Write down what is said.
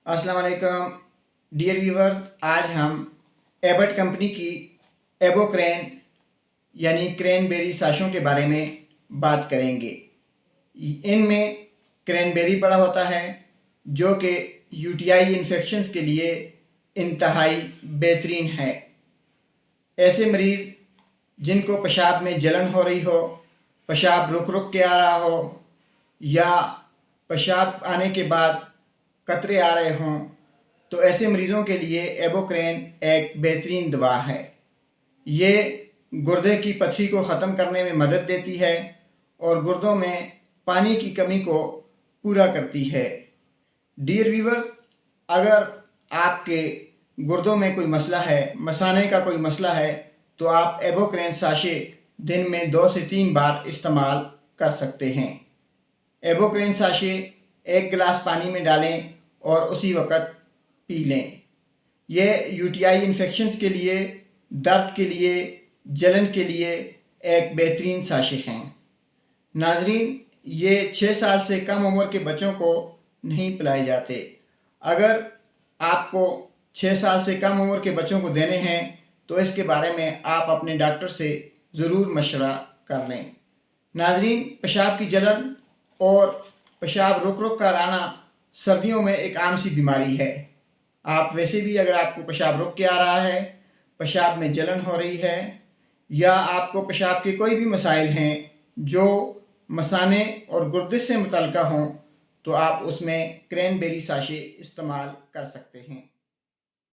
अस्सलाम वालेकुम dear viewers. आज हम एबट कंपनी की एबोक्रेन यानी क्रैनबेरी साशों के बारे में बात करेंगे। इनमें क्रैनबेरी पड़ा होता है जो कि यूटीआई इन्फेक्शंस के लिए इंतहाई बेहतरीन है। ऐसे मरीज़ जिनको पेशाब में जलन हो रही हो, पेशाब रुक रुक के आ रहा हो या पेशाब आने के बाद कतरे आ रहे हों, तो ऐसे मरीज़ों के लिए एबोक्रेन एक बेहतरीन दवा है। ये गुर्दे की पथरी को ख़त्म करने में मदद देती है और गुर्दों में पानी की कमी को पूरा करती है। डियर व्यूवर्स, अगर आपके गुर्दों में कोई मसला है, मसाने का कोई मसला है, तो आप एबोक्रेन साशे दिन में 2 से 3 बार इस्तेमाल कर सकते हैं। एबोक्रेन साशे 1 गिलास पानी में डालें और उसी वक़्त पी लें। यह यूटीआई इन्फेक्शंस के लिए, दर्द के लिए, जलन के लिए एक बेहतरीन साशे हैं। नाजरीन, ये 6 साल से कम उम्र के बच्चों को नहीं पिलाए जाते। अगर आपको 6 साल से कम उम्र के बच्चों को देने हैं तो इसके बारे में आप अपने डॉक्टर से ज़रूर मशवरा कर लें। नाजरीन, पेशाब की जलन और पेशाब रुक रुक कर आना सर्दियों में एक आम सी बीमारी है। आप वैसे भी अगर आपको पेशाब रुक के आ रहा है, पेशाब में जलन हो रही है या आपको पेशाब के कोई भी मसाइल हैं जो मसाने और गुर्दे से मुतल्लिक़ हों, तो आप उसमें क्रैनबेरी साशे इस्तेमाल कर सकते हैं।